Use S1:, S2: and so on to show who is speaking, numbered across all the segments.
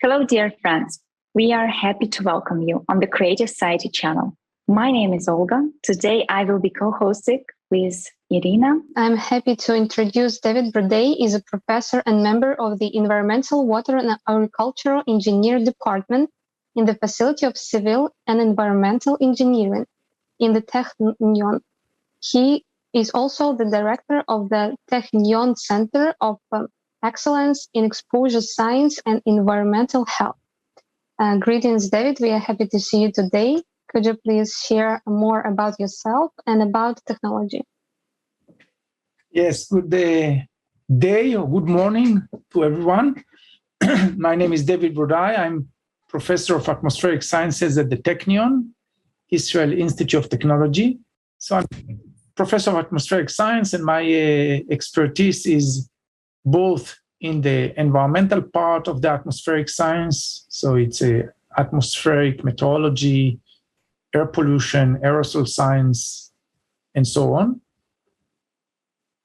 S1: Hello, dear friends. We are happy to welcome you on the Creative Society channel. My name is Olga. Today I will be co-hosting with Irina.
S2: I'm happy to introduce David Broday. Is a professor and member of the Environmental, Water and Agricultural Engineer Department in the Faculty of Civil and Environmental Engineering in the Technion. He is also the director of the Technion Center of Excellence in Exposure Science and Environmental Health. Greetings, David. We are happy to see you today. Could you please share more about yourself and about technology?
S3: Yes, good day or good morning to everyone. My name is David Broday. I'm professor of atmospheric sciences at the Technion, Israel Institute of Technology. So I'm professor of atmospheric science, and my expertise is both in the environmental part of the atmospheric science, so it's atmospheric meteorology, air pollution, aerosol science, and so on.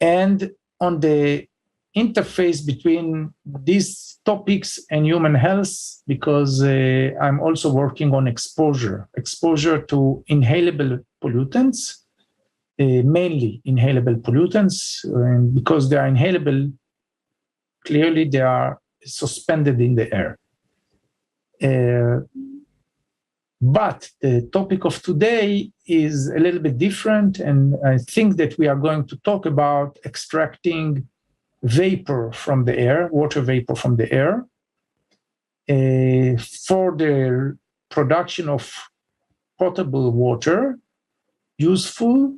S3: And on the interface between these topics and human health, because I'm also working on exposure to inhalable pollutants, mainly inhalable pollutants, and because they are inhalable, clearly they are suspended in the air. But the topic of today is a little bit different, and I think that we are going to talk about extracting vapor from the air, water vapor from the air, for the production of potable water, useful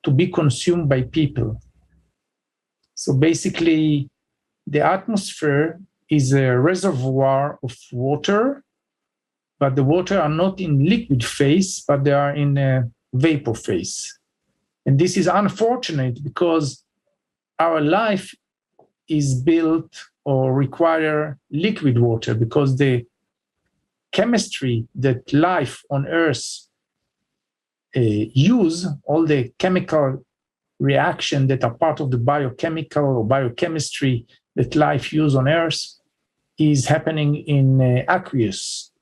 S3: to be consumed by people. So basically, the atmosphere is a reservoir of water, but the water are not in liquid phase, but they are in a vapor phase. And this is unfortunate because our life is built or require liquid water, because the chemistry that life on Earth use, all the chemical reaction that are part of the biochemical or biochemistry that life use on Earth, is happening in aqueous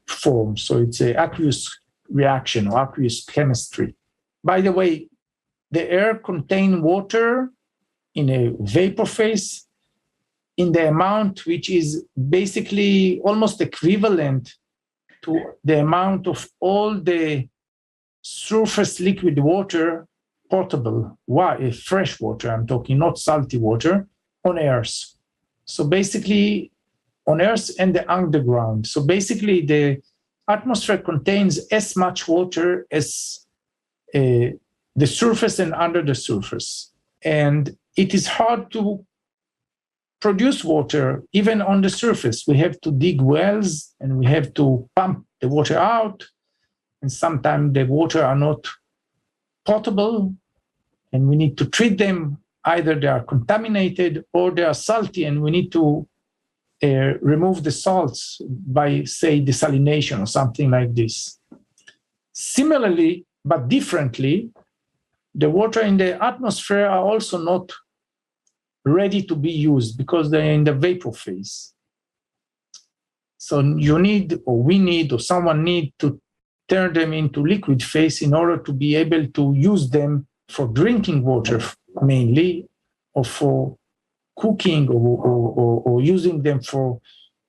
S3: form. So it's an aqueous reaction or aqueous chemistry. By the way, the air contains water in a vapor phase in the amount which is basically almost equivalent to the amount of all the surface liquid water, potable, fresh water, I'm talking, not salty water, on Earth. So basically, on Earth and the underground. So basically, the atmosphere contains as much water as the surface and under the surface. And it is hard to produce water even on the surface. We have to dig wells and we have to pump the water out. And sometimes the water are not potable and we need to treat them. Either they are contaminated or they are salty, and we need to remove the salts by, say, desalination or something like this. Similarly, but differently, the water in the atmosphere are also not ready to be used because they're in the vapor phase. So you need, or we need, or someone need to turn them into liquid phase in order to be able to use them for drinking water mainly, or for cooking, or using them for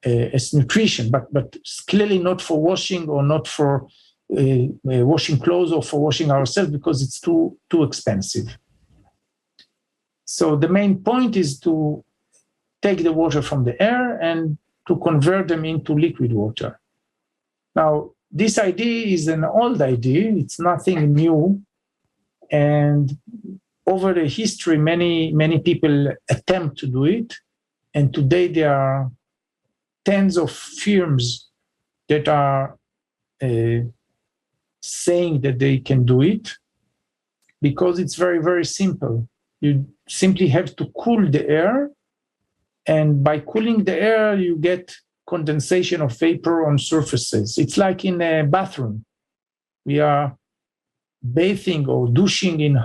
S3: as nutrition, but clearly not for washing, or not for washing clothes or for washing ourselves, because it's too expensive. So the main point is to take the water from the air and to convert them into liquid water. Now, this idea is an old idea. It's nothing new. And over the history, many people attempt to do it. And today there are tens of firms that are saying that they can do it, because it's very, very simple. You simply have to cool the air. And by cooling the air, you get condensation of vapor on surfaces. It's like in a bathroom. We are bathing or douching in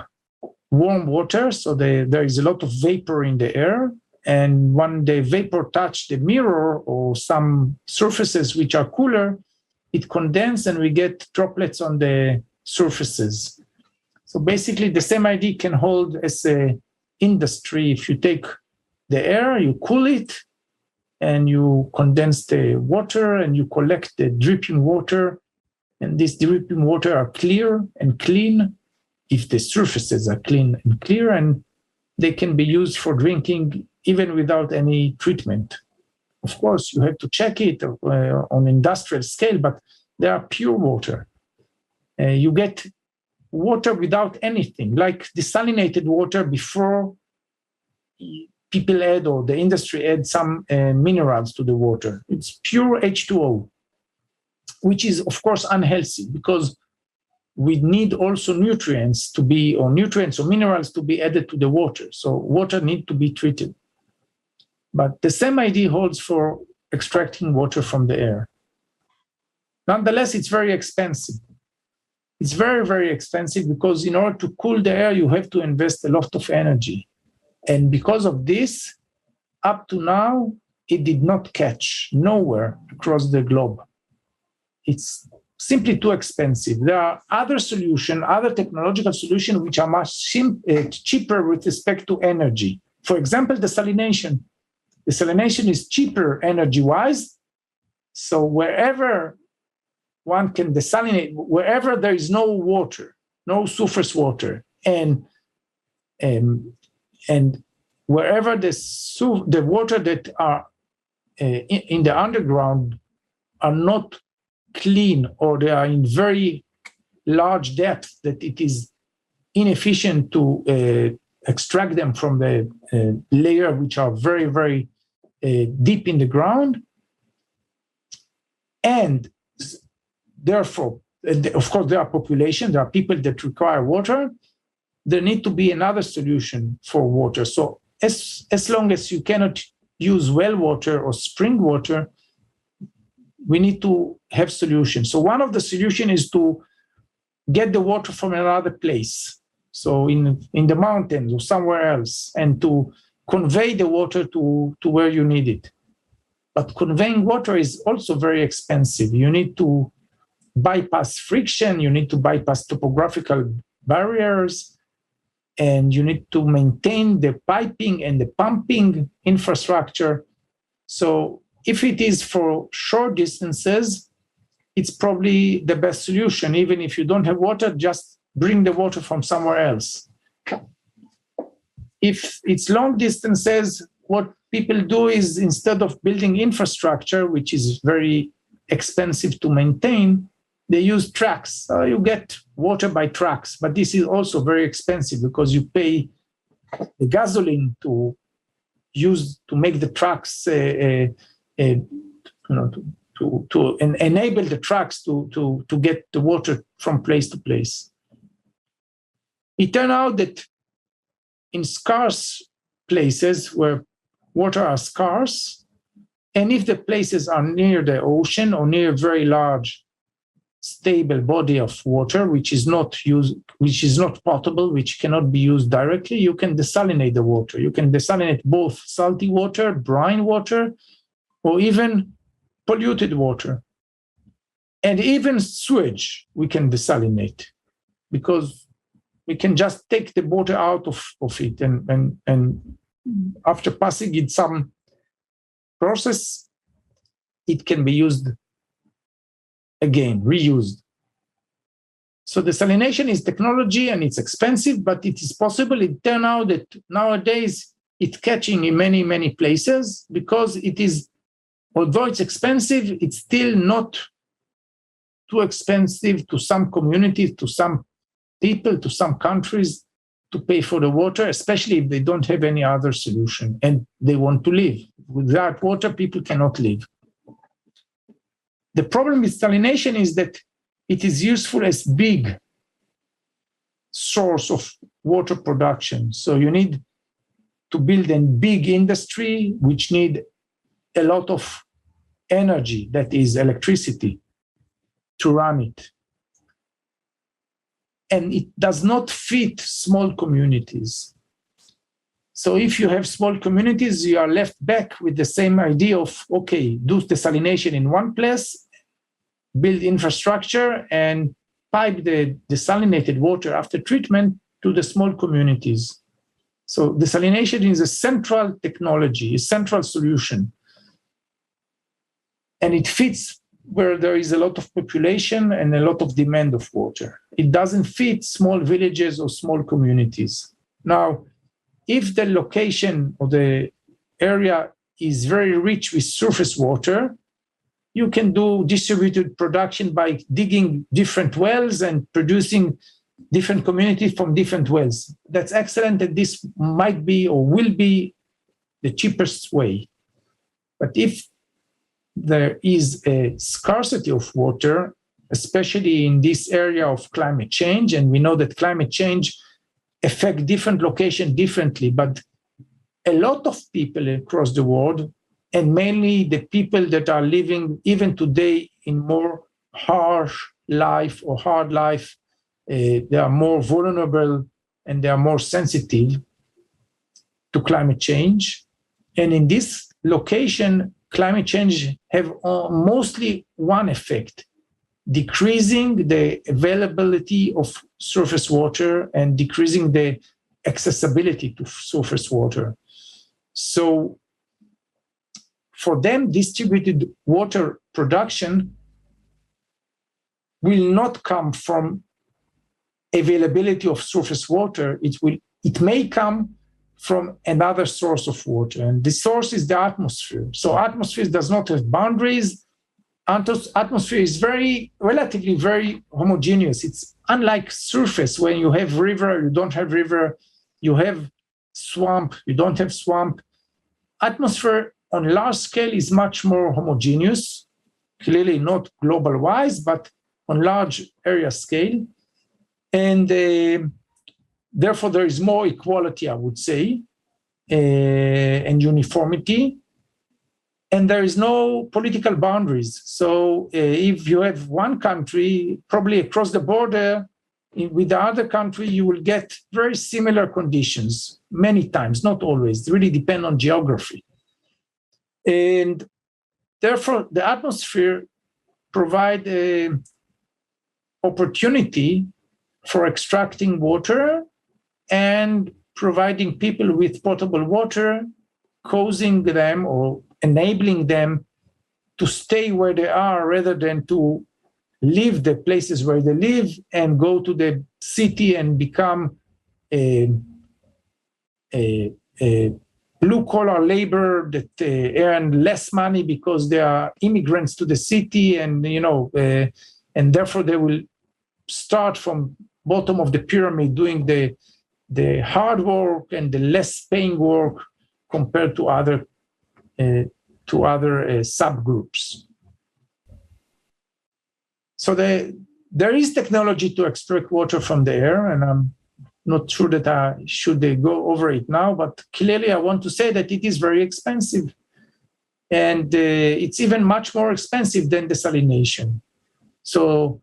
S3: warm water, so there is a lot of vapor in the air, And when the vapor touch the mirror or some surfaces which are cooler, it condenses and we get droplets on the surfaces. So basically the same idea can hold as a industry. If you take the air, you cool it, and you condense the water and you collect the dripping water. And this dripping water are clear and clean if the surfaces are clean and clear, and they can be used for drinking even without any treatment. Of course, you have to check it on industrial scale, but they are pure water. You get water without anything, like desalinated water before people add or the industry add some minerals to the water. It's pure H2O, which is, of course, unhealthy because we need also nutrients or minerals to be added to the water. So water needs to be treated. But the same idea holds for extracting water from the air. Nonetheless, it's very expensive. It's very, very expensive because in order to cool the air, you have to invest a lot of energy. And because of this, up to now, it did not catch nowhere across the globe. It's simply too expensive. There are other solutions, other technological solutions, which are much cheaper with respect to energy. For example, desalination. Desalination is cheaper energy-wise. So wherever one can desalinate, wherever there is no water, no surface water, and wherever the water that are in the underground are not clean, or they are in very large depth that it is inefficient to extract them from the layer which are very, very deep in the ground. And therefore, of course, there are populations, there are people that require water. There need to be another solution for water. So as long as you cannot use well water or spring water, we need to have solutions. So one of the solutions is to get the water from another place. So in the mountains or somewhere else, and to convey the water to where you need it. But conveying water is also very expensive. You need to bypass friction, you need to bypass topographical barriers, and you need to maintain the piping and the pumping infrastructure. So if it is for short distances, it's probably the best solution. Even if you don't have water, just bring the water from somewhere else. If it's long distances, what people do is, instead of building infrastructure, which is very expensive to maintain, they use trucks. You get water by trucks, but this is also very expensive because you pay the gasoline to make the trucks to enable the trucks to get the water from place to place. It turned out that in scarce places where water are scarce, and if the places are near the ocean or near a very large stable body of water, which is not potable, which cannot be used directly, you can desalinate the water. You can desalinate both salty water, brine water, or even polluted water. And even sewage we can desalinate, because we can just take the water out of it, and after passing it some process, it can be used again, reused. So desalination is technology and it's expensive, but it is possible. It turned out that nowadays it's catching in many, many places, because it is, although it's expensive, it's still not too expensive to some communities, to some people, to some countries to pay for the water, especially if they don't have any other solution and they want to live. Without water, people cannot live. The problem with desalination is that it is useful as big source of water production. So you need to build a big industry which need a lot of energy, that is electricity, to run it. And it does not fit small communities. So if you have small communities, you are left back with the same idea of, okay, do desalination in one place, build infrastructure, and pipe the desalinated water after treatment to the small communities. So desalination is a central technology, a central solution. And it fits where there is a lot of population and a lot of demand of water. It doesn't fit small villages or small communities. Now, if the location or the area is very rich with surface water, you can do distributed production by digging different wells and producing different communities from different wells. That's excellent, and this might be or will be the cheapest way. But if there is a scarcity of water, especially in this area of climate change, and we know that climate change affects different locations differently, but a lot of people across the world, and mainly the people that are living even today in more harsh life or hard life, they are more vulnerable and they are more sensitive to climate change. And in this location, climate change have mostly one effect: decreasing the availability of surface water and decreasing the accessibility to surface water. So for them, distributed water production will not come from availability of surface water. It may come from another source of water, and the source is the atmosphere. So atmosphere does not have boundaries. Atmosphere is relatively very homogeneous. It's unlike surface. When you have river, you don't have river. You have swamp, you don't have swamp. Atmosphere on large scale is much more homogeneous, clearly not global wise, but on large area scale. And therefore, there is more equality, I would say, and uniformity. And there is no political boundaries. So if you have one country, probably across the border with the other country, you will get very similar conditions many times, not always. It really depends on geography. And therefore, the atmosphere provides an opportunity for extracting water and providing people with potable water, causing them or enabling them to stay where they are rather than to leave the places where they live and go to the city and become a blue-collar labor that earn less money because they are immigrants to the city, and and therefore they will start from bottom of the pyramid doing the hard work and the less paying work compared to other subgroups. So there is technology to extract water from the air, and I'm not sure that I should go over it now, but clearly I want to say that it is very expensive. And it's even much more expensive than desalination. So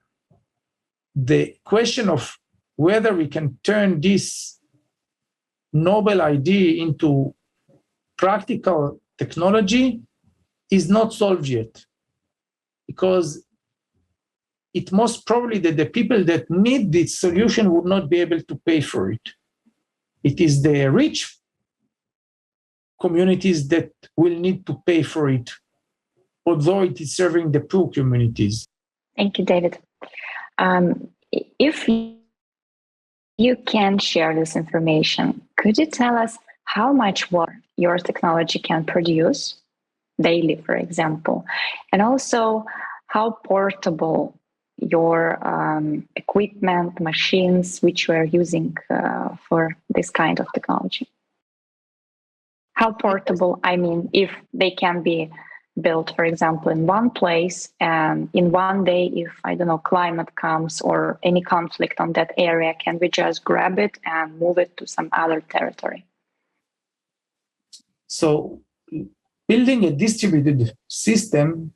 S3: the question of whether we can turn this noble idea into practical technology is not solved yet, because it most probably that the people that need this solution would not be able to pay for it. It is the rich communities that will need to pay for it, although it is serving the poor communities.
S1: Thank you, David. If you can share this information, could you tell us how much water your technology can produce daily, for example, and also how portable your equipment, machines, which we are using for this kind of technology? How portable, I mean, if they can be built, for example, in one place, and in one day, if, I don't know, climate comes or any conflict on that area, can we just grab it and move it to some other territory?
S3: So building a distributed system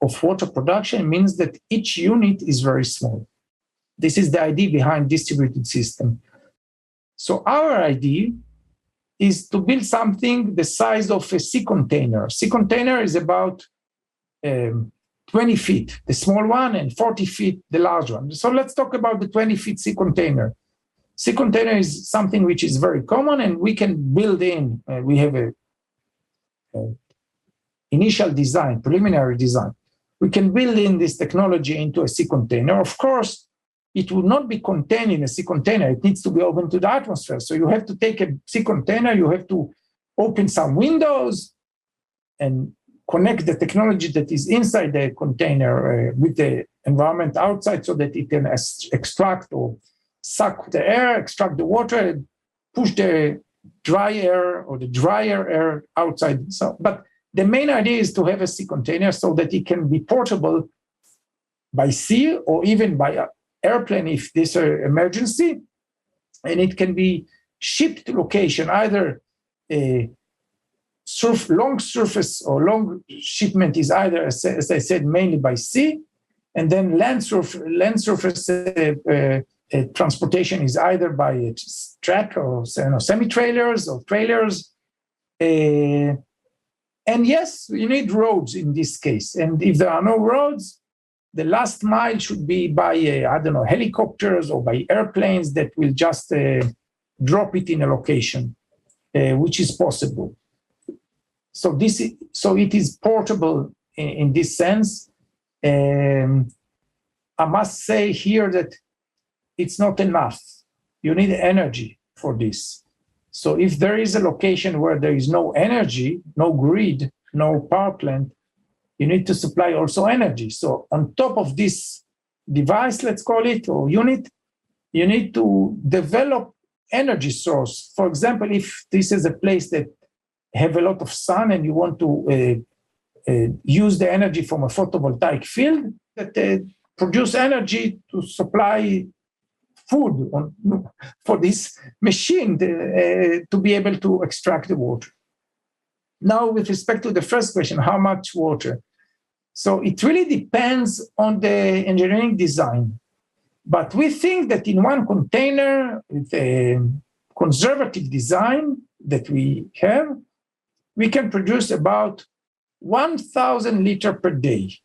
S3: of water production means that each unit is very small. This is the idea behind distributed system. So our idea is to build something the size of a sea container. Sea container is about 20 feet, the small one, and 40 feet, the large one. So let's talk about the 20 feet sea container. Sea container is something which is very common, and we can build in. We have a initial design, preliminary design. We can build in this technology into a sea container. Of course, it will not be contained in a sea container. It needs to be open to the atmosphere. So you have to take a sea container, you have to open some windows and connect the technology that is inside the container with the environment outside so that it can extract or suck the air, extract the water, push the dry air or the drier air outside. So, but the main idea is to have a sea container so that it can be portable by sea or even by airplane if there's an emergency, and it can be shipped to location, either a long surface or long shipment is either, as I said, mainly by sea, and then land surface transportation is either by a track or semi-trailers or trailers. And yes, you need roads in this case. And if there are no roads, the last mile should be by, helicopters or by airplanes that will just drop it in a location, which is possible. So it is portable in this sense. I must say here that it's not enough. You need energy for this. So if there is a location where there is no energy, no grid, no power plant, you need to supply also energy. So on top of this device, let's call it, or unit, you need to develop energy source. For example, if this is a place that have a lot of sun and you want to use the energy from a photovoltaic field that produce energy to supply food for this machine to be able to extract the water. Now, with respect to the first question, how much water? So it really depends on the engineering design. But we think that in one container, with a conservative design that we have, we can produce about 1,000 liters per day.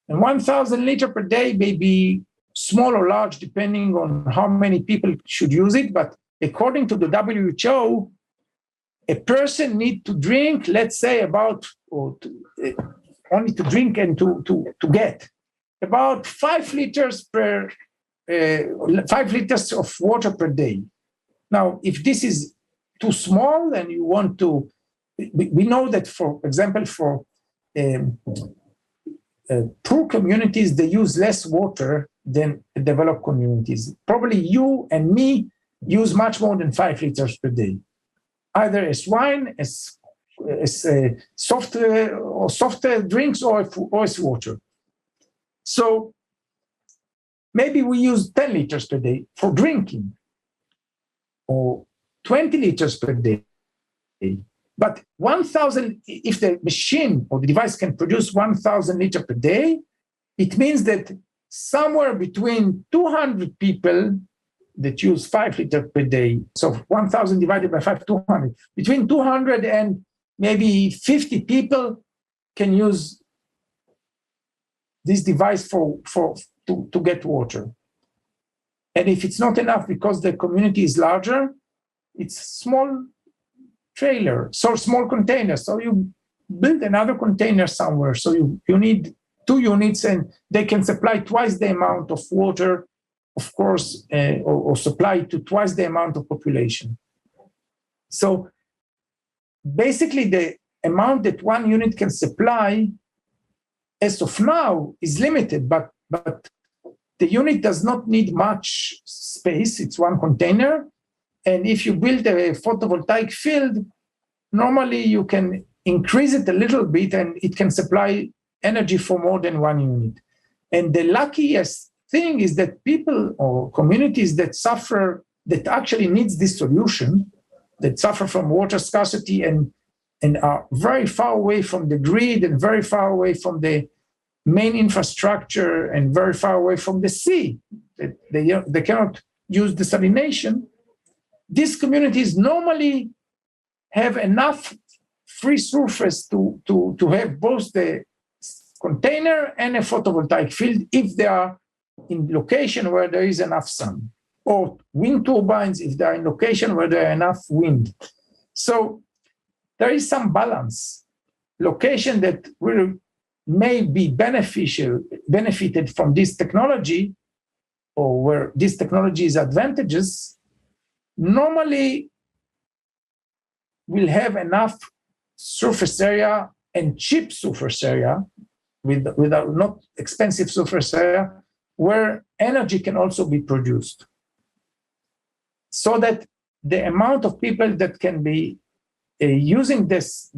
S3: And 1,000 liters per day may be small or large, depending on how many people should use it. But according to the WHO, a person needs to drink, let's say, only to drink and to get about 5 liters 5 liters of water per day. Now, if this is too small and you want to, we know that, for example, for poor communities, they use less water than developed communities. Probably you and me use much more than 5 liters per day, either as wine, as soft drinks, or as water. So maybe we use 10 liters per day for drinking, or 20 liters per day. But 1,000, if the machine or the device can produce 1,000 liters per day, it means that somewhere between 200 people that use 5 liters per day, so 1,000 divided by 5, 200, between 200 and maybe 50 people can use this device to get water. And if it's not enough because the community is larger, it's small trailer, so small container. So you build another container somewhere. So you need 2 units and they can supply twice the amount of water, of course, or supply to twice the amount of population. So basically the amount that one unit can supply as of now is limited, but the unit does not need much space. It's one container. And if you build a photovoltaic field, normally you can increase it a little bit and it can supply energy for more than one unit. And the luckiest thing is that people or communities that actually needs this solution, that suffer from water scarcity and are very far away from the grid and very far away from the main infrastructure and very far away from the sea, they cannot use desalination. these communities normally have enough free surface to have both the container and a photovoltaic field if they are in location where there is enough sun, or wind turbines if they are in location where there are enough wind. So there is some balance. Location that may be benefited from this technology, or where this technology is advantageous, normally will have enough surface area and cheap surface area without not expensive surface area where energy can also be produced. So that the amount of people that can be using this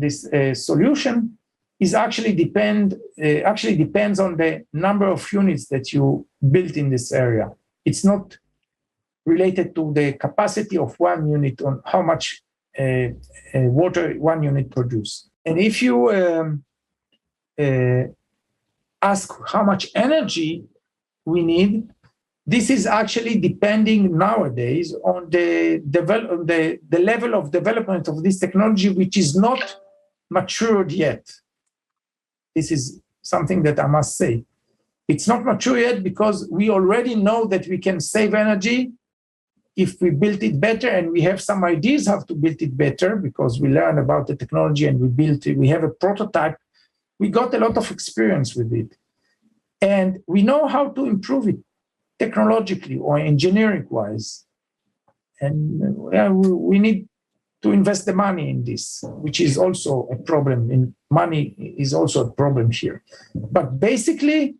S3: solution is actually depends on the number of units that you built in this area. It's not related to the capacity of one unit on how much water one unit produces. And if you ask how much energy we need, this is actually depending nowadays on the level of development of this technology, which is not matured yet. This is something that I must say. It's not mature yet because we already know that we can save energy if we build it better, and we have some ideas how to build it better because we learn about the technology and we built it. We have a prototype. We got a lot of experience with it. And we know how to improve it technologically or engineering-wise. And we need to invest the money in this, which is also a problem. Money is also a problem here. But basically,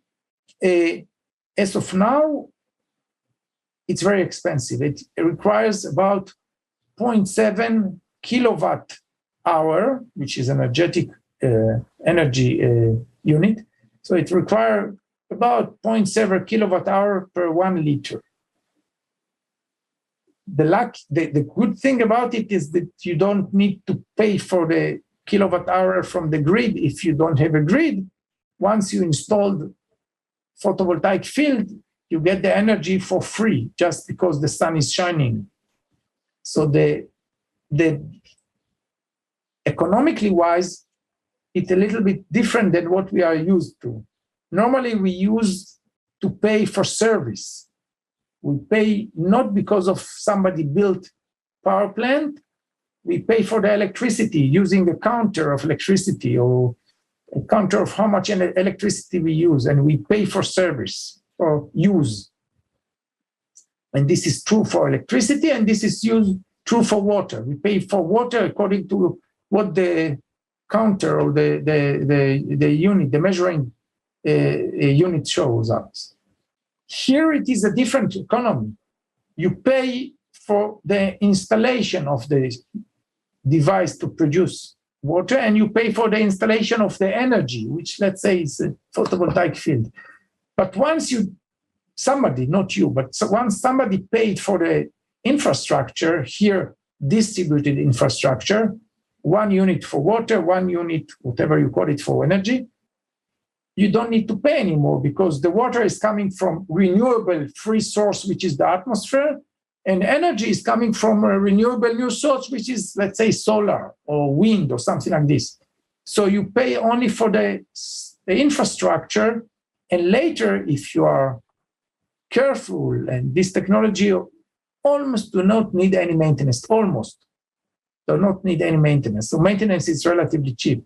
S3: as of now, it's very expensive. It requires about 0.7 kilowatt hour, which is energy unit. So it requires about 0.7 kilowatt hour per 1 liter. The good thing about it is that you don't need to pay for the kilowatt hour from the grid if you don't have a grid. Once you installed photovoltaic field, you get the energy for free just because the sun is shining. So the economically wise, it's a little bit different than what we are used to. Normally, we use to pay for service. We pay not because of somebody built power plant. We pay for the electricity using a counter of electricity or a counter of how much electricity we use, and we pay for service or use. And this is true for electricity, and this is true for water. We pay for water according to what the counter or the unit, the measuring unit shows us. Here it is a different economy. You pay for the installation of the device to produce water, and you pay for the installation of the energy, which let's say is a photovoltaic field. But once somebody, not you, but once somebody paid for the infrastructure, here distributed infrastructure, 1 unit for water, 1 unit, whatever you call it, for energy, you don't need to pay anymore because the water is coming from renewable free source, which is the atmosphere, and energy is coming from a renewable new source, which is, let's say, solar or wind or something like this. So you pay only for the infrastructure, and later, if you are careful, and this technology almost do not need any maintenance, almost do not need any maintenance. So maintenance is relatively cheap.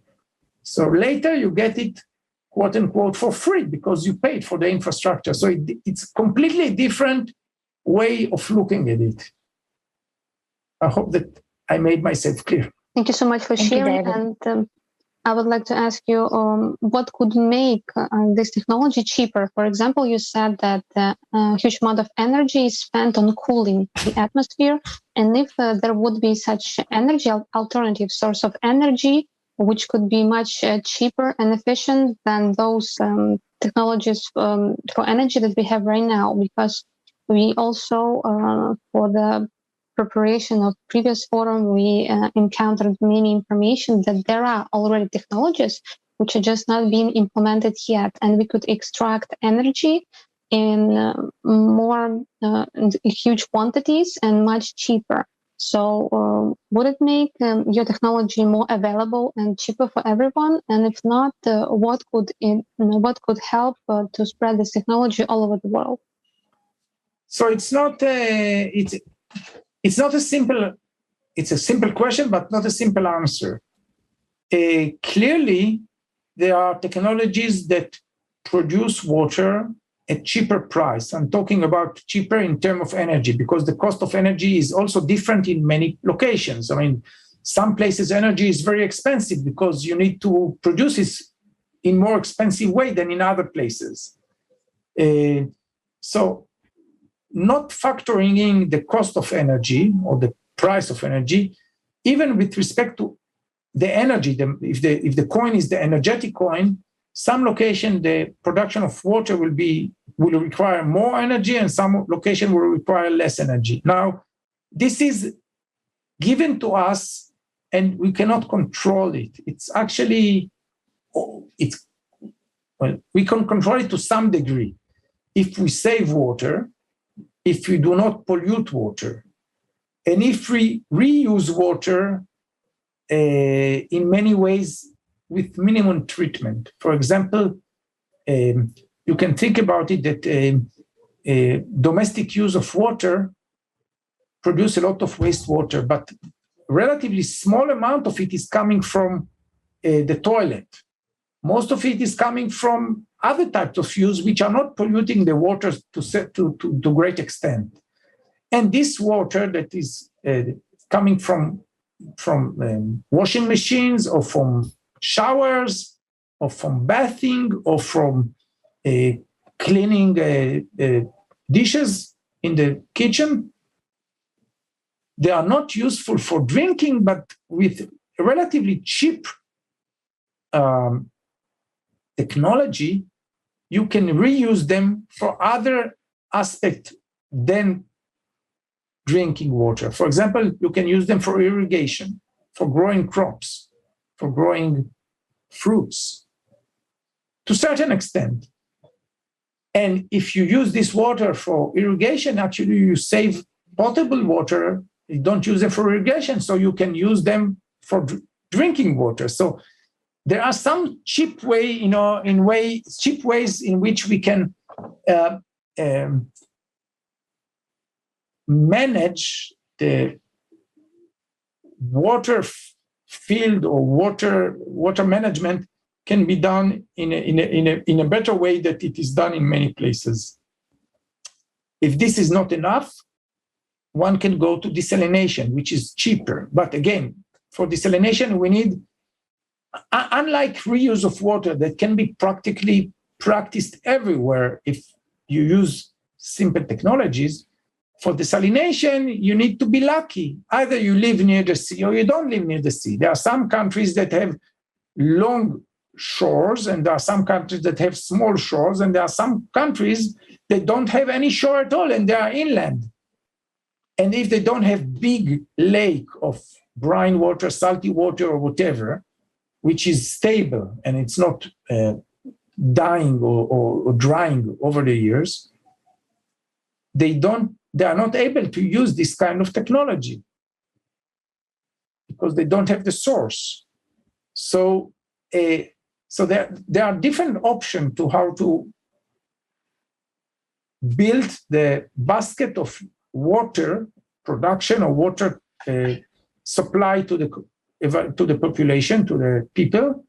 S3: So later you get it, quote unquote, for free because you paid for the infrastructure. So it's completely different way of looking at it. I hope that I made myself clear.
S2: Thank you so much for sharing. And I would like to ask you, what could make this technology cheaper? For example, you said that a huge amount of energy is spent on cooling the atmosphere. And if there would be such energy, alternative source of energy, which could be much cheaper and efficient than those technologies for energy that we have right now, because we also, for the preparation of previous forum, we encountered many information that there are already technologies which are just not being implemented yet, and we could extract energy in more huge quantities and much cheaper. So would it make your technology more available and cheaper for everyone? And if not, what could help to spread this technology all over the world?
S3: So it's not a simple. It's a simple question, but not a simple answer. Clearly, there are technologies that produce water at cheaper price. I'm talking about cheaper in terms of energy, because the cost of energy is also different in many locations. I mean, some places energy is very expensive because you need to produce it in more expensive way than in other places. So not factoring in the cost of energy or the price of energy, even with respect to the energy, if the coin is the energetic coin, some location the production of water will require more energy, and some location will require less energy. Now, this is given to us, and we cannot control it. We can control it to some degree. If we save water, if we do not pollute water, and if we reuse water in many ways with minimum treatment. For example, you can think about it that domestic use of water produce a lot of wastewater, but relatively small amount of it is coming from the toilet. Most of it is coming from other types of use which are not polluting the water to great extent. And this water that is coming from washing machines or from showers or from bathing or from cleaning dishes in the kitchen, they are not useful for drinking, but with relatively cheap technology, you can reuse them for other aspects than drinking water. For example, you can use them for irrigation, for growing crops, for growing fruits, to a certain extent. And if you use this water for irrigation, actually you save potable water. You don't use it for irrigation, so you can use them for drinking water. So there are some cheap ways in which we can manage the water field, or water management can be done in a better way than it is done in many places. If this is not enough, one can go to desalination, which is cheaper. But again, for desalination, we need, unlike reuse of water that can be practically practiced everywhere if you use simple technologies, for desalination, you need to be lucky. Either you live near the sea or you don't live near the sea. There are some countries that have long shores, and there are some countries that have small shores, and there are some countries that don't have any shore at all, and they are inland. And if they don't have big lake of brine water, salty water, or whatever, which is stable and it's not dying or drying over the years, they are not able to use this kind of technology because they don't have the source. So there are different options to how to build the basket of water production or water supply to the population, to the people.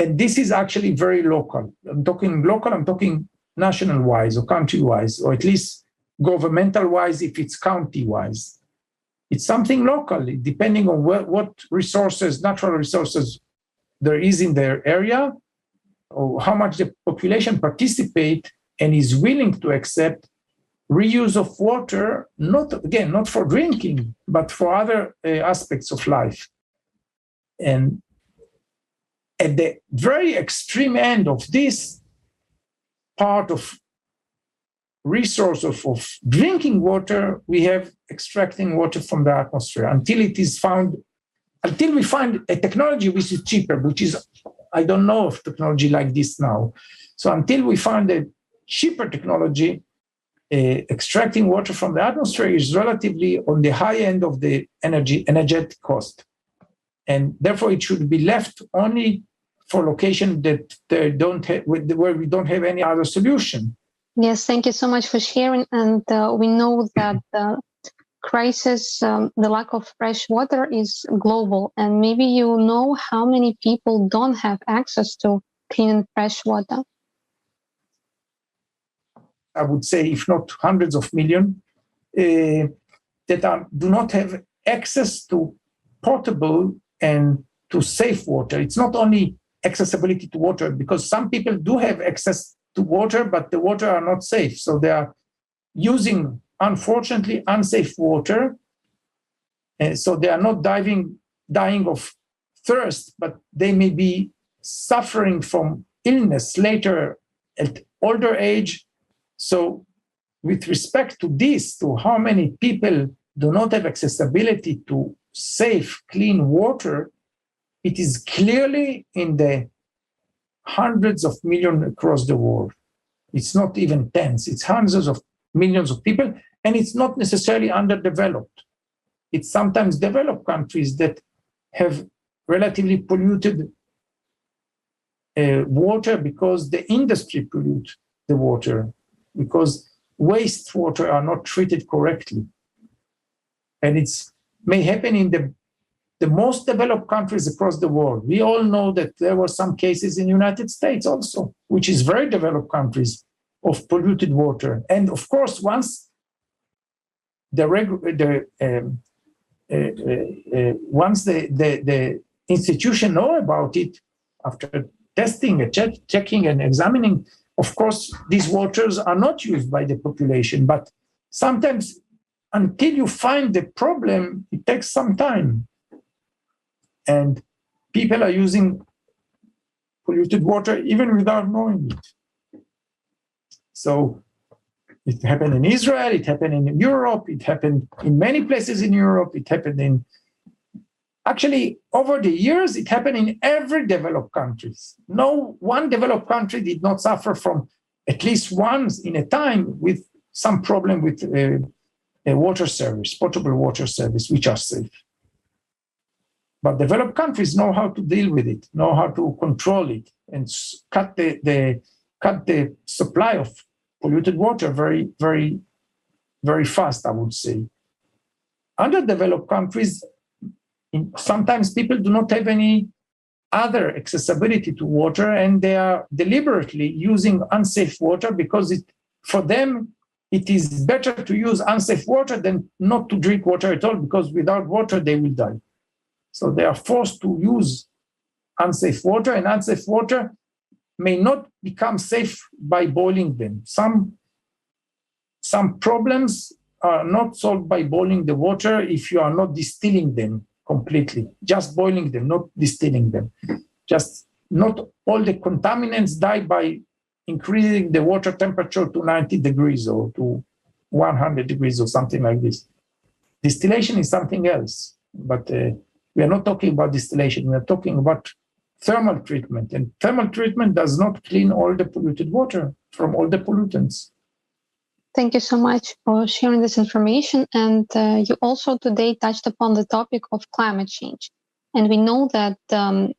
S3: And this is actually very local. I'm talking national-wise or country-wise, or at least governmental-wise if it's county-wise. It's something local, depending on what resources, natural resources there is in their area, or how much the population participate and is willing to accept reuse of water, not for drinking, but for other aspects of life. And at the very extreme end of this part of resource of drinking water, we have extracting water from the atmosphere until we find a technology which is cheaper, which is, I don't know of technology like this now. So until we find a cheaper technology, extracting water from the atmosphere is relatively on the high end of the energetic cost. And therefore, it should be left only for locations that where we don't have any other solution.
S2: Yes, thank you so much for sharing. And we know that the crisis, the lack of fresh water is global. And maybe you know how many people don't have access to clean and fresh water.
S3: I would say, if not hundreds of millions, that do not have access to potable and to safe water. It's not only accessibility to water, because some people do have access to water, but the water are not safe. So they are using, unfortunately, unsafe water. And so they are not dying of thirst, but they may be suffering from illness later at older age. So with respect to this, to how many people do not have accessibility to safe, clean water, it is clearly in the hundreds of millions across the world. It's not even tens, it's hundreds of millions of people, and it's not necessarily underdeveloped. It's sometimes developed countries that have relatively polluted water because the industry pollutes the water, because wastewater are not treated correctly. And it may happen in the most developed countries across the world. We all know that there were some cases in the United States also, which is very developed countries, of polluted water. And of course, once the institution know about it, after testing, checking and examining, of course, these waters are not used by the population. But sometimes, until you find the problem, it takes some time. And people are using polluted water even without knowing it. So it happened in Israel, it happened in Europe, it happened in many places in Europe, it happened in, actually, over the years, it happened in every developed country. No one developed country did not suffer from at least once in a time with some problem with a water service, potable water service, which are safe. But developed countries know how to deal with it, know how to control it, and cut the supply of polluted water very, very, very fast, I would say. Underdeveloped countries, sometimes people do not have any other accessibility to water, and they are deliberately using unsafe water because for them, it is better to use unsafe water than not to drink water at all, because without water, they will die. So they are forced to use unsafe water, and unsafe water may not become safe by boiling them. Some problems are not solved by boiling the water if you are not distilling them completely, just boiling them, not distilling them. Just not all the contaminants die by increasing the water temperature to 90 degrees or to 100 degrees or something like this. Distillation is something else, but we are not talking about distillation. We are talking about thermal treatment, and thermal treatment does not clean all the polluted water from all the pollutants.
S2: Thank you so much for sharing this information. And you also today touched upon the topic of climate change. And we know that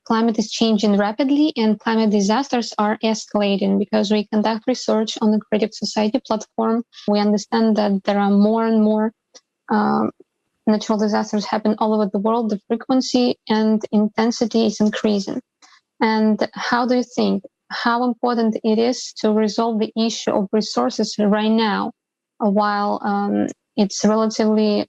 S2: climate is changing rapidly and climate disasters are escalating because we conduct research on the Creative Society platform. We understand that there are more and more natural disasters happen all over the world. The frequency and intensity is increasing. And how do you think, how important it is to resolve the issue of resources right now, while it's relatively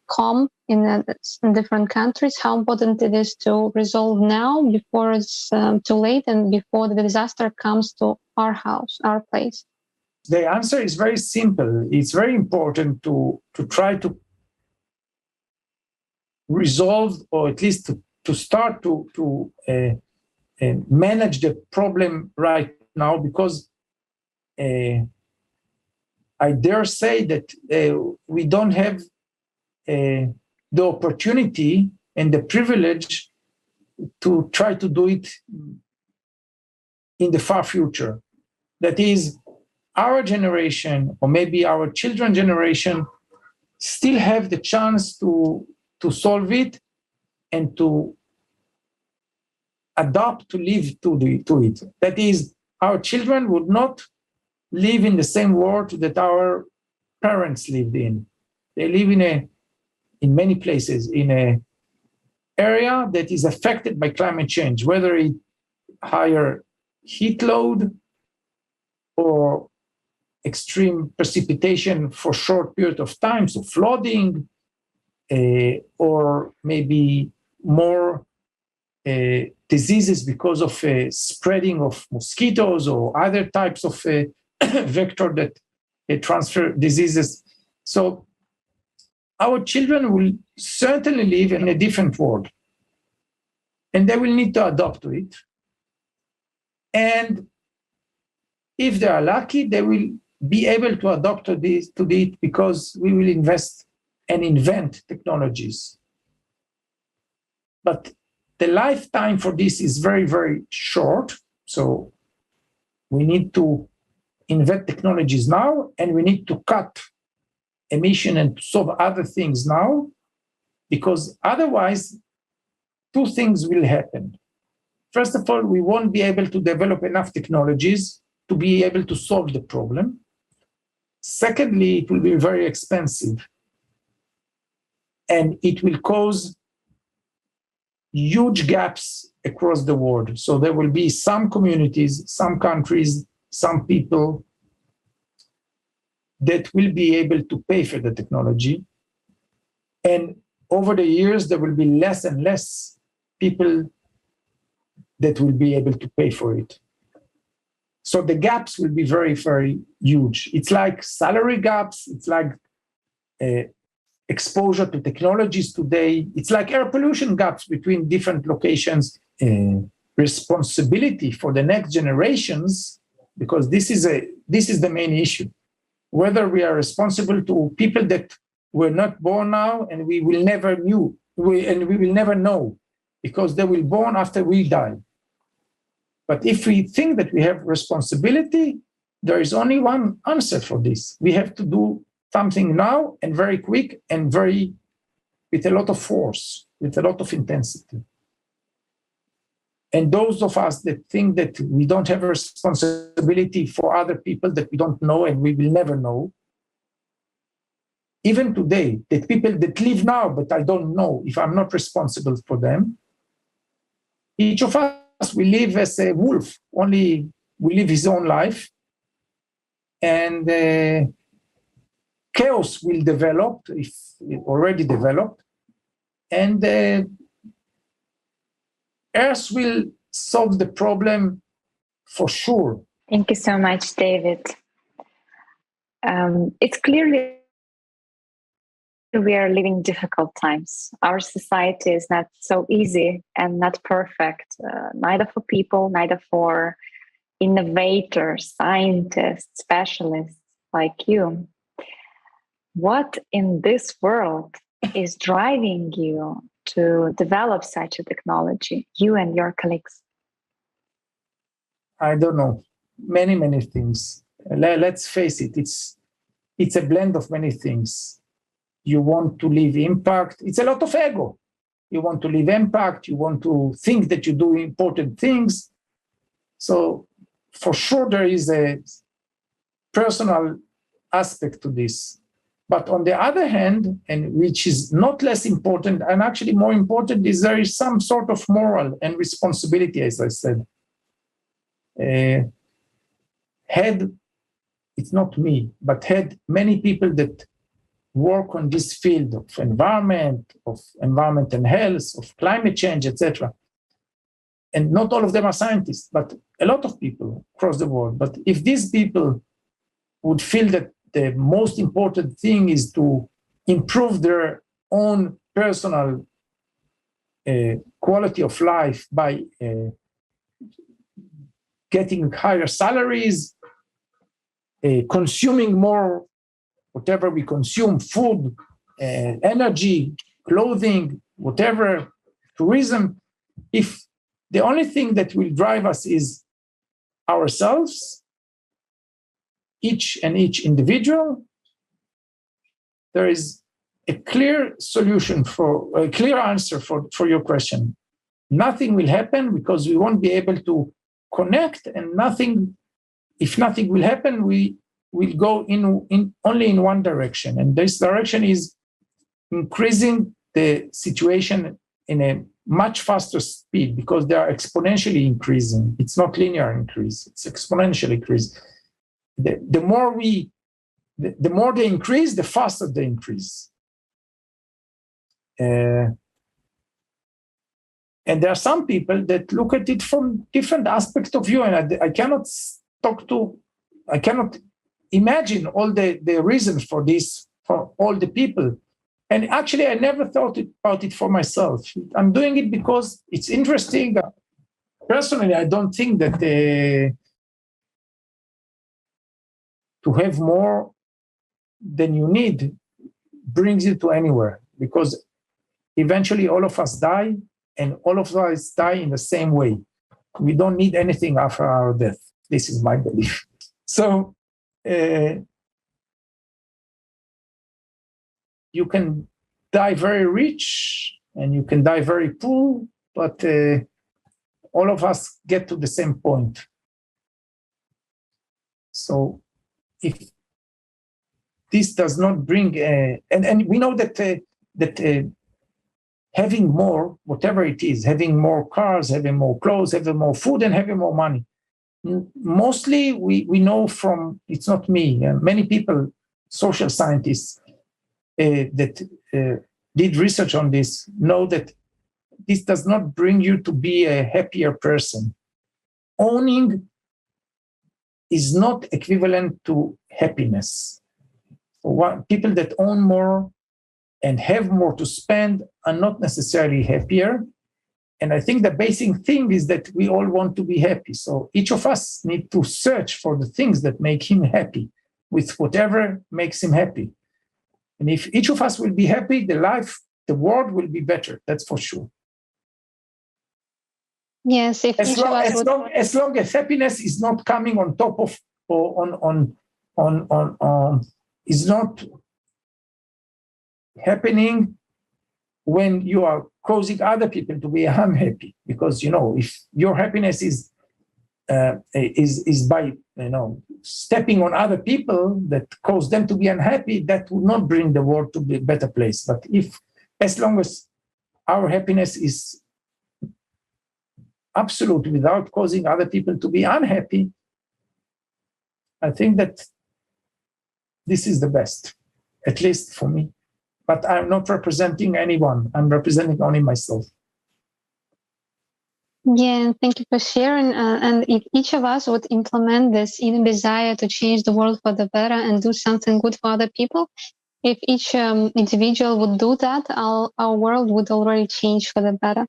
S2: calm in different countries? How important it is to resolve now before it's too late and before the disaster comes to our house, our place?
S3: The answer is very simple. It's very important to try to resolve, or at least to start to manage the problem right now, because I dare say that we don't have the opportunity and the privilege to try to do it in the far future. That is, our generation or maybe our children's generation still have the chance to solve it and to adapt to live to it. That is, our children would not live in the same world that our parents lived in. They live in many places in a area that is affected by climate change, whether it higher heat load or extreme precipitation for short period of time, so flooding, or maybe more diseases because of spreading of mosquitoes or other types of vector that transfer diseases. So our children will certainly live in a different world, and they will need to adapt to it. And if they are lucky, they will be able to adapt to it because we will invest and invent technologies. But the lifetime for this is very, very short. So we need to invent technologies now, and we need to cut emission and to solve other things now, because otherwise, two things will happen. First of all, we won't be able to develop enough technologies to be able to solve the problem. Secondly, it will be very expensive, and it will cause huge gaps across the world. So there will be some communities, some countries, some people that will be able to pay for the technology. And over the years, there will be less and less people that will be able to pay for it. So the gaps will be very, very huge. It's like salary gaps. It's like exposure to technologies today. It's like air pollution gaps between different locations. Responsibility for the next generations, because this is the main issue. Whether we are responsible to people that were not born now and we will never know, because they will born after we die. But if we think that we have responsibility, there is only one answer for this. We have to do something now and very quick and with a lot of force, with a lot of intensity. And those of us that think that we don't have a responsibility for other people that we don't know and we will never know, even today, that people that live now, but I don't know if I'm not responsible for them, each of us will live as a wolf, only we live his own life, and chaos will develop, if it already developed, and Earth will solve the problem for sure.
S1: Thank you so much, David. It's clearly we are living difficult times. Our society is not so easy and not perfect, neither for people, neither for innovators, scientists, specialists like you. What in this world is driving you to develop such a technology, you and your colleagues?
S3: I don't know. Many, many things. Let's face it, it's a blend of many things. You want to leave impact. It's a lot of ego. You want to leave impact. You want to think that you do important things. So for sure, there is a personal aspect to this. But on the other hand, and which is not less important, and actually more important, is there is some sort of moral and responsibility, as I said. It's not me, but had many people that work on this field of environment and health, of climate change, etc. And not all of them are scientists, but a lot of people across the world. But if these people would feel that the most important thing is to improve their own personal quality of life by getting higher salaries, consuming more, whatever we consume, food, energy, clothing, whatever, tourism, if the only thing that will drive us is ourselves, each individual, there is a clear solution a clear answer for your question. Nothing will happen because we won't be able to connect, and if nothing will happen, we will go in only in one direction. And this direction is increasing the situation in a much faster speed because they are exponentially increasing. It's not linear increase, it's exponential increase. The more they increase, the faster they increase. And there are some people that look at it from different aspects of view, and I cannot imagine all the reasons for this for all the people. And actually, I never thought about it for myself. I'm doing it because it's interesting. Personally, I don't think that to have more than you need brings you to anywhere, because eventually all of us die, and all of us die in the same way. We don't need anything after our death. This is my belief. So you can die very rich and you can die very poor, but all of us get to the same point. So if this does not bring, and we know that having more, whatever it is, having more cars, having more clothes, having more food, and having more money, mostly we know from, it's not me, many people, social scientists that did research on this, know that this does not bring you to be a happier person. Owning is not equivalent to happiness. People that own more and have more to spend are not necessarily happier. And I think the basic thing is that we all want to be happy. So each of us need to search for the things that make him happy with whatever makes him happy. And if each of us will be happy, the world will be better. That's for sure.
S2: Yes, if
S3: as long as happiness is not coming on top of is not happening when you are causing other people to be unhappy. Because if your happiness is by stepping on other people that cause them to be unhappy, that will not bring the world to be a better place. But as long as our happiness is absolute without causing other people to be unhappy, I think that this is the best, at least for me. But I'm not representing anyone. I'm representing only myself.
S2: Yeah, thank you for sharing. And if each of us would implement this inner desire to change the world for the better and do something good for other people, if each individual would do that, our world would already change for the better.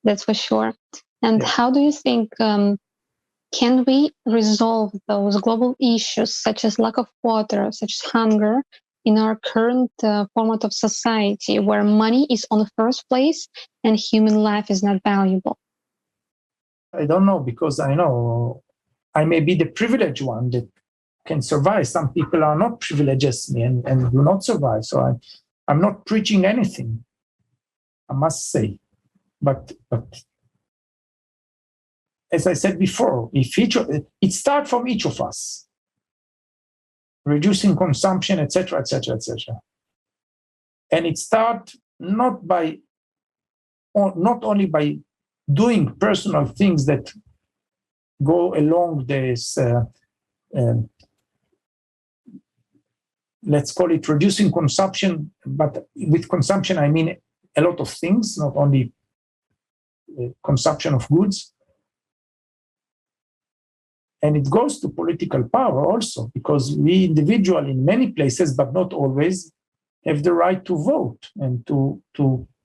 S2: That's for sure. And how do you think can we resolve those global issues such as lack of water, such as hunger, in our current format of society where money is on the first place and human life is not valuable?
S3: I don't know, because I know I may be the privileged one that can survive. Some people are not privileged as me and do not survive. So I'm not preaching anything, I must say. But as I said before, it starts from each of us, reducing consumption, etc., etc., etc. And it starts not only by doing personal things that go along this, let's call it reducing consumption, but with consumption I mean a lot of things, not only consumption of goods. And it goes to political power also, because we individually in many places, but not always, have the right to vote and to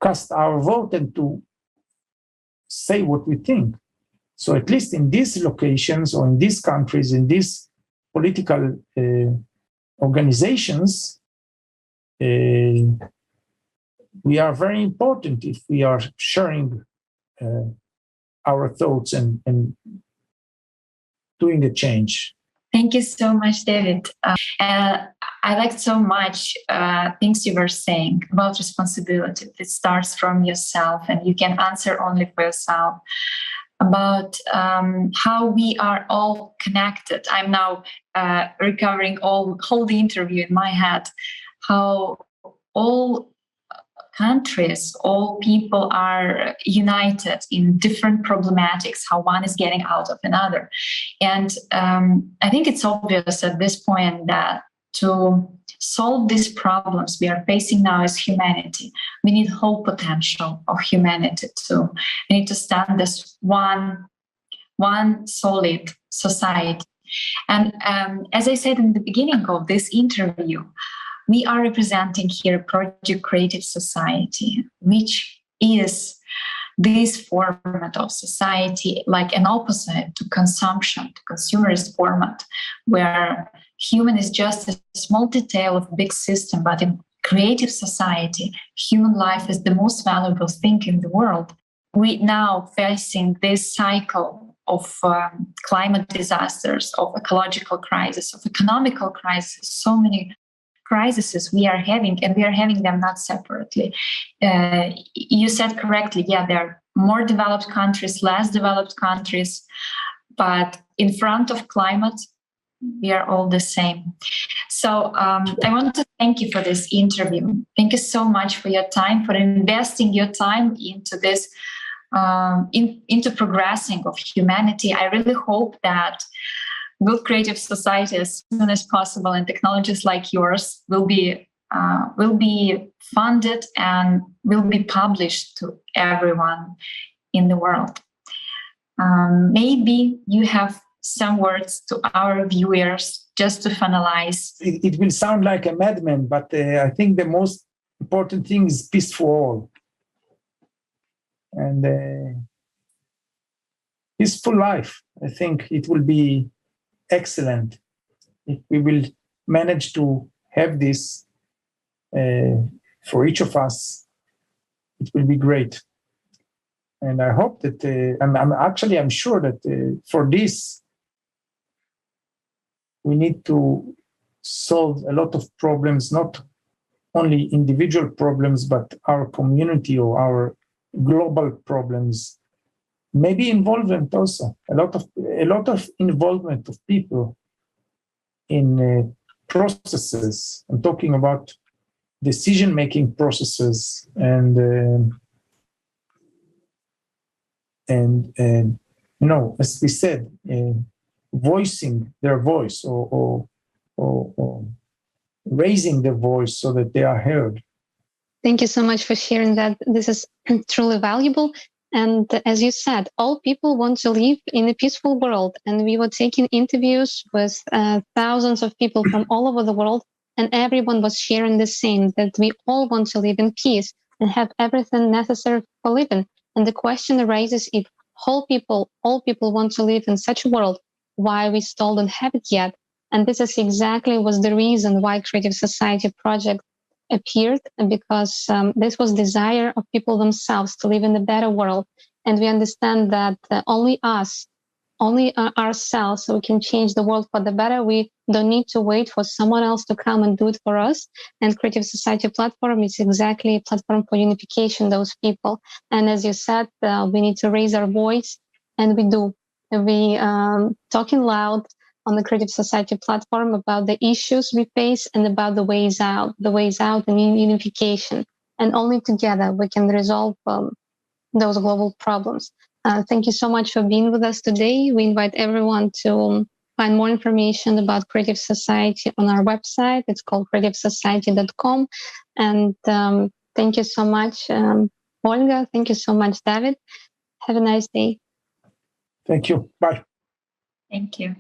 S3: cast our vote and to say what we think. So at least in these locations or in these countries, in these political organizations, we are very important if we are sharing our thoughts and doing a change.
S1: Thank you so much, David. I liked so much things you were saying about responsibility. It starts from yourself, and you can answer only for yourself. About how we are all connected. I'm now recovering whole the interview in my head. How all countries, all people are united in different problematics, how one is getting out of another. And I think it's obvious at this point that to solve these problems we are facing now as humanity, we need whole potential of humanity too. We need to stand as one solid society. And as I said in the beginning of this interview, we are representing here Project Creative Society, which is this format of society, like an opposite to consumption, to consumerist format, where human is just a small detail of a big system, but in creative society, human life is the most valuable thing in the world. We now facing this cycle of climate disasters, of ecological crisis, of economical crisis, so many crises we are having, and we are having them not separately. You said correctly, yeah, there are more developed countries, less developed countries, but in front of climate, we are all the same. So I want to thank you for this interview. Thank you so much for your time, for investing your time into this, into progressing of humanity. I really hope that build creative society as soon as possible, and technologies like yours will be funded and will be published to everyone in the world. Maybe you have some words to our viewers just to finalize.
S3: It will sound like a madman, but I think the most important thing is peace for all. And peaceful life. I think it will be excellent if we will manage to have this for each of us. It will be great, and I hope that I'm sure that for this we need to solve a lot of problems, not only individual problems, but our community or our global problems. Maybe involvement also, a lot of involvement of people in processes. I'm talking about decision-making processes and as we said, voicing their voice or raising their voice so that they are heard.
S2: Thank you so much for sharing that. This is truly valuable. And as you said, all people want to live in a peaceful world. And we were taking interviews with thousands of people from all over the world. And everyone was sharing the same, that we all want to live in peace and have everything necessary for living. And the question arises, if all people want to live in such a world, why we still don't have it yet? And this is exactly was the reason why Creative Society project appeared, because this was desire of people themselves to live in a better world. And we understand that only ourselves, so we can change the world for the better. We don't need to wait for someone else to come and do it for us. And Creative Society platform is exactly a platform for unification, those people. And as you said, we need to raise our voice, and we do. We talking loud on the Creative Society platform about the issues we face and about the ways out and unification. And only together we can resolve those global problems. Thank you so much for being with us today. We invite everyone to find more information about Creative Society on our website. It's called creativesociety.com. And thank you so much, Olga. Thank you so much, David. Have a nice day.
S3: Thank you. Bye.
S1: Thank you.